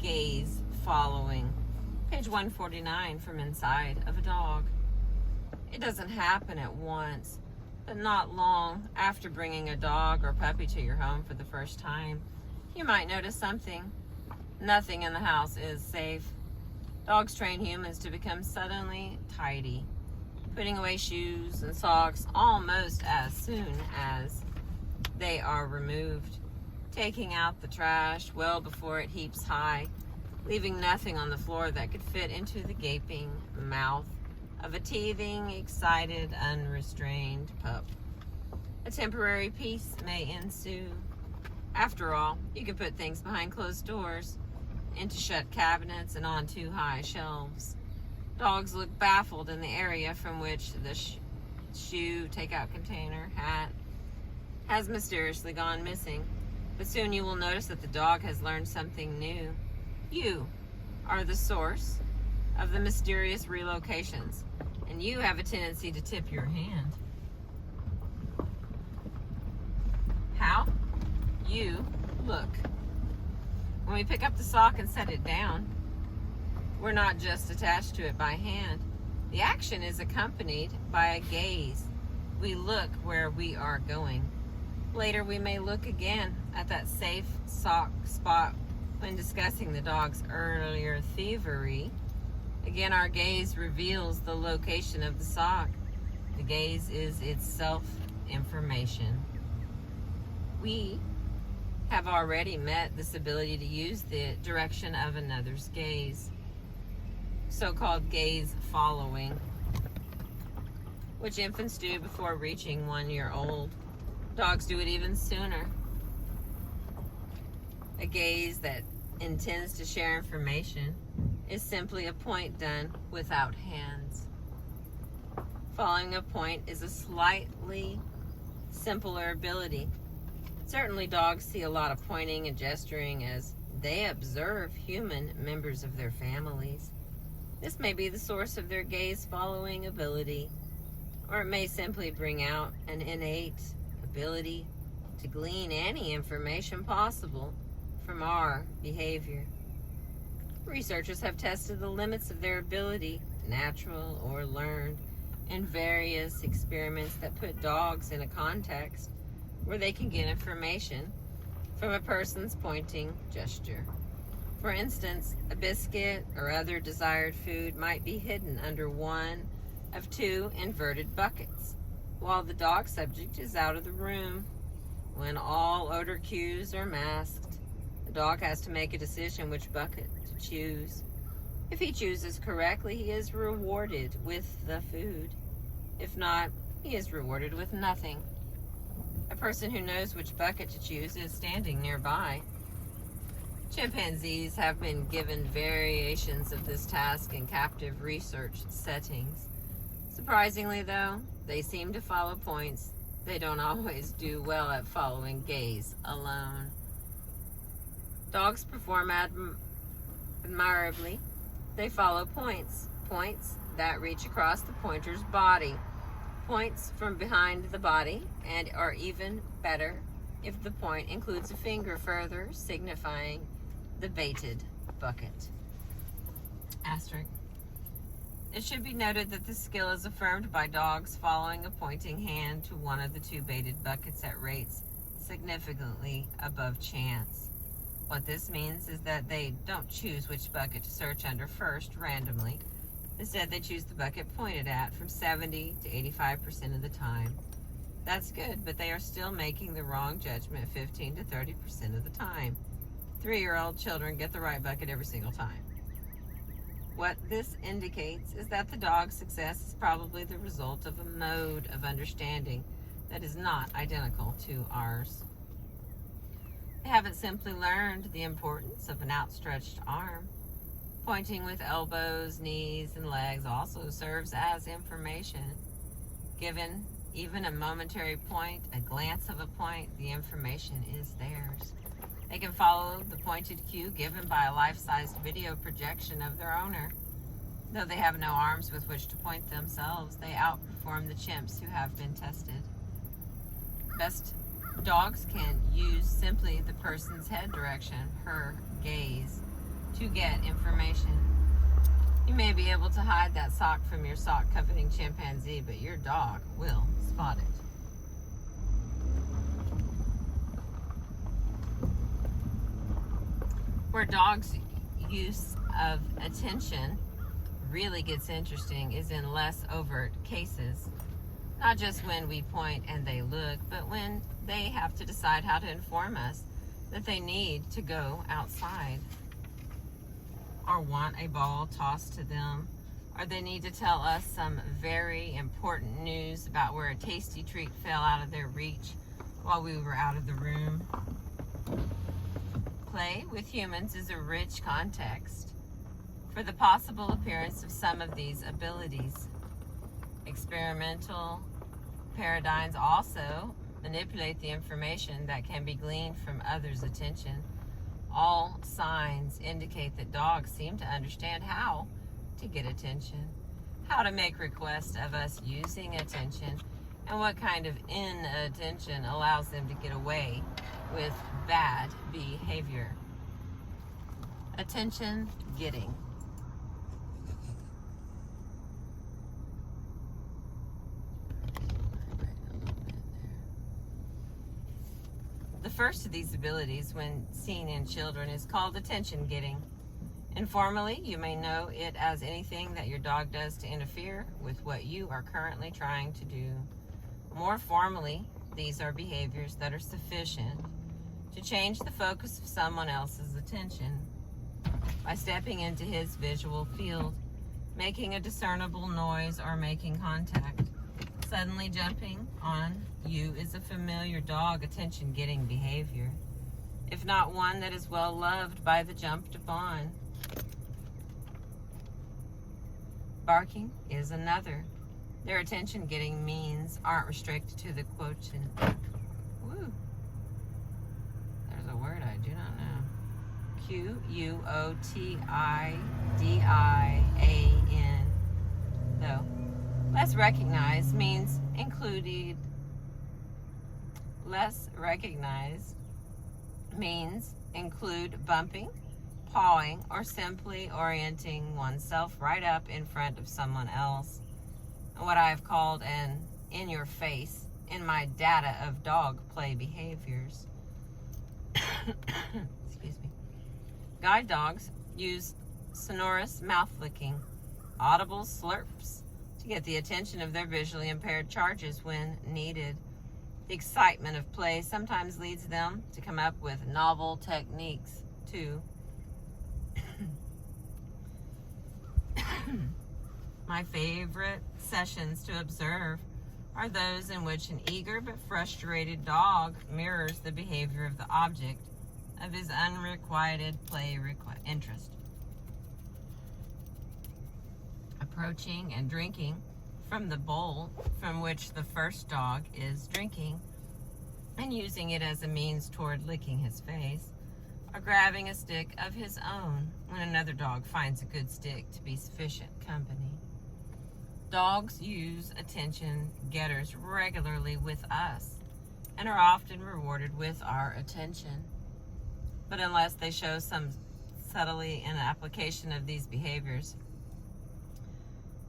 gaze following. Page 149 from Inside of a Dog. It doesn't happen at once, but not long after bringing a dog or puppy to your home for the first time, you might notice something. Nothing in the house is safe. Dogs train humans to become suddenly tidy, putting away shoes and socks almost as soon as they are removed, taking out the trash well before it heaps high, leaving nothing on the floor that could fit into the gaping mouth of a teething, excited, unrestrained pup. A temporary peace may ensue. After all, you can put things behind closed doors, into shut cabinets, and on too high shelves. Dogs look baffled in the area from which the shoe, takeout container, hat has mysteriously gone missing. But soon you will notice that the dog has learned something new. You are the source of the mysterious relocations, and you have a tendency to tip your hand. How? You look. When we pick up the sock and set it down, we're not just attached to it by hand. The action is accompanied by a gaze. We look where we are going. Later, we may look again at that safe sock spot when discussing the dog's earlier thievery. Again, our gaze reveals the location of the sock. The gaze is itself information. We have already met this ability to use the direction of another's gaze, so-called gaze following, which infants do before reaching 1 year old. Dogs do it even sooner. A gaze that intends to share information is simply a point done without hands. Following a point is a slightly simpler ability. Certainly dogs see a lot of pointing and gesturing as they observe human members of their families. This may be the source of their gaze following ability, or it may simply bring out an innate ability to glean any information possible from our behavior. Researchers have tested the limits of their ability, natural or learned, in various experiments that put dogs in a context where they can get information from a person's pointing gesture. For instance, a biscuit or other desired food might be hidden under one of two inverted buckets, while the dog subject is out of the room. When all odor cues are masked, the dog has to make a decision which bucket to choose. If he chooses correctly, he is rewarded with the food. If not, he is rewarded with nothing. A person who knows which bucket to choose is standing nearby. Chimpanzees have been given variations of this task in captive research settings. Surprisingly, though, they seem to follow points. They don't always do well at following gaze alone. Dogs perform admirably. They follow points that reach across the pointer's body, points from behind the body, and are even better if the point includes a finger further, signifying the baited bucket. Asterisk. It should be noted that this skill is affirmed by dogs following a pointing hand to one of the two baited buckets at rates significantly above chance. What this means is that they don't choose which bucket to search under first randomly. Instead, they choose the bucket pointed at from 70 to 85% of the time. That's good, but they are still making the wrong judgment 15 to 30% of the time. 3-year-old children get the right bucket every single time. What this indicates is that the dog's success is probably the result of a mode of understanding that is not identical to ours. They haven't simply learned the importance of an outstretched arm. Pointing with elbows, knees, and legs also serves as information. Given even a momentary point, a glance of a point, the information is theirs. They can follow the pointed cue given by a life-sized video projection of their owner. Though they have no arms with which to point themselves, they outperform the chimps who have been tested. Best dogs can use simply the person's head direction, her gaze. to get information. You may be able to hide that sock from your sock-coveting chimpanzee, but your dog will spot it. Where dogs' use of attention really gets interesting is in less overt cases. Not just when we point and they look, but when they have to decide how to inform us that they need to go outside, or want a ball tossed to them, or they need to tell us some very important news about where a tasty treat fell out of their reach while we were out of the room. Play with humans is a rich context for the possible appearance of some of these abilities. Experimental paradigms also manipulate the information that can be gleaned from others' attention. All signs indicate that dogs seem to understand how to get attention, how to make requests of us using attention, and what kind of inattention allows them to get away with bad behavior. Attention getting. The first of these abilities, when seen in children, is called attention getting. Informally, you may know it as anything that your dog does to interfere with what you are currently trying to do. More formally, these are behaviors that are sufficient to change the focus of someone else's attention by stepping into his visual field, making a discernible noise, or making contact. Suddenly jumping on you is a familiar dog attention-getting behavior, if not one that is well loved by the jumped upon. Barking is another. Their attention-getting means aren't restricted to the quotient. Woo. There's a word I do not know. Quotidin, though. Less recognized means included. Less recognized means include bumping, pawing, or simply orienting oneself right up in front of someone else. What I have called an in-your-face in my data of dog play behaviors. Excuse me. Guide dogs use sonorous mouth licking, audible slurps to get the attention of their visually impaired charges when needed. The excitement of play sometimes leads them to come up with novel techniques too. My favorite sessions to observe are those in which an eager but frustrated dog mirrors the behavior of the object of his unrequited play interest. Approaching and drinking from the bowl from which the first dog is drinking, and using it as a means toward licking his face, or grabbing a stick of his own when another dog finds a good stick to be sufficient company. Dogs use attention getters regularly with us and are often rewarded with our attention. But unless they show some subtlety in the application of these behaviors,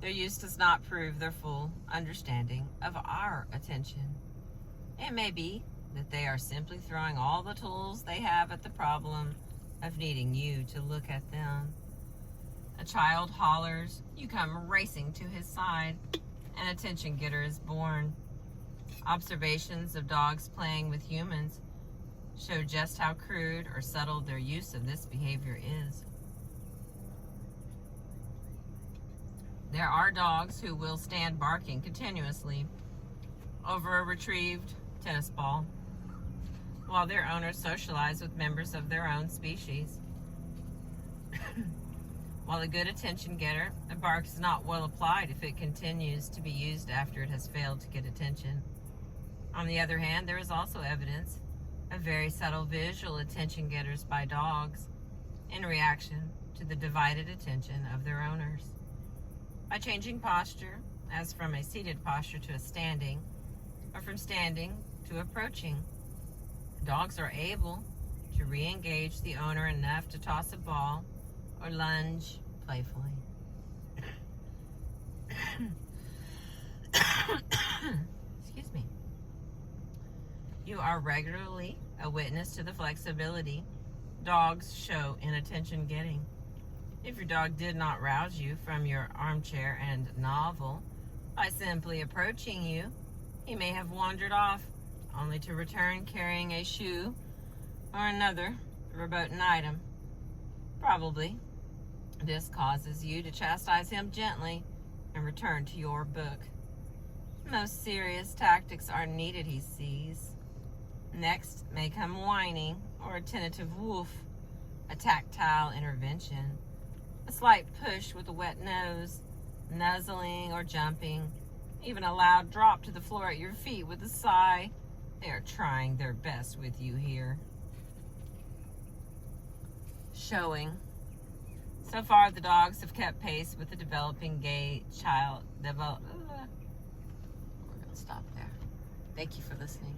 their use does not prove their full understanding of our attention. It may be that they are simply throwing all the tools they have at the problem of needing you to look at them. A child hollers, you come racing to his side. An attention getter is born. Observations of dogs playing with humans show just how crude or subtle their use of this behavior is. There are dogs who will stand barking continuously over a retrieved tennis ball while their owners socialize with members of their own species. While a good attention getter, a bark is not well applied if it continues to be used after it has failed to get attention. On the other hand, there is also evidence of very subtle visual attention getters by dogs in reaction to the divided attention of their owners. By changing posture, as from a seated posture to a standing, or from standing to approaching, dogs are able to re-engage the owner enough to toss a ball or lunge playfully. Excuse me. You are regularly a witness to the flexibility dogs show in attention getting. If your dog did not rouse you from your armchair and novel by simply approaching you, he may have wandered off, only to return carrying a shoe or another verboten item. Probably, this causes you to chastise him gently and return to your book. Most serious tactics are needed, he sees. Next may come whining or a tentative woof, a tactile intervention, a slight push with a wet nose, nuzzling or jumping, even a loud drop to the floor at your feet with a sigh. They are trying their best with you here. Showing. So far, the dogs have kept pace with the developing gay child. We're going to stop there. Thank you for listening.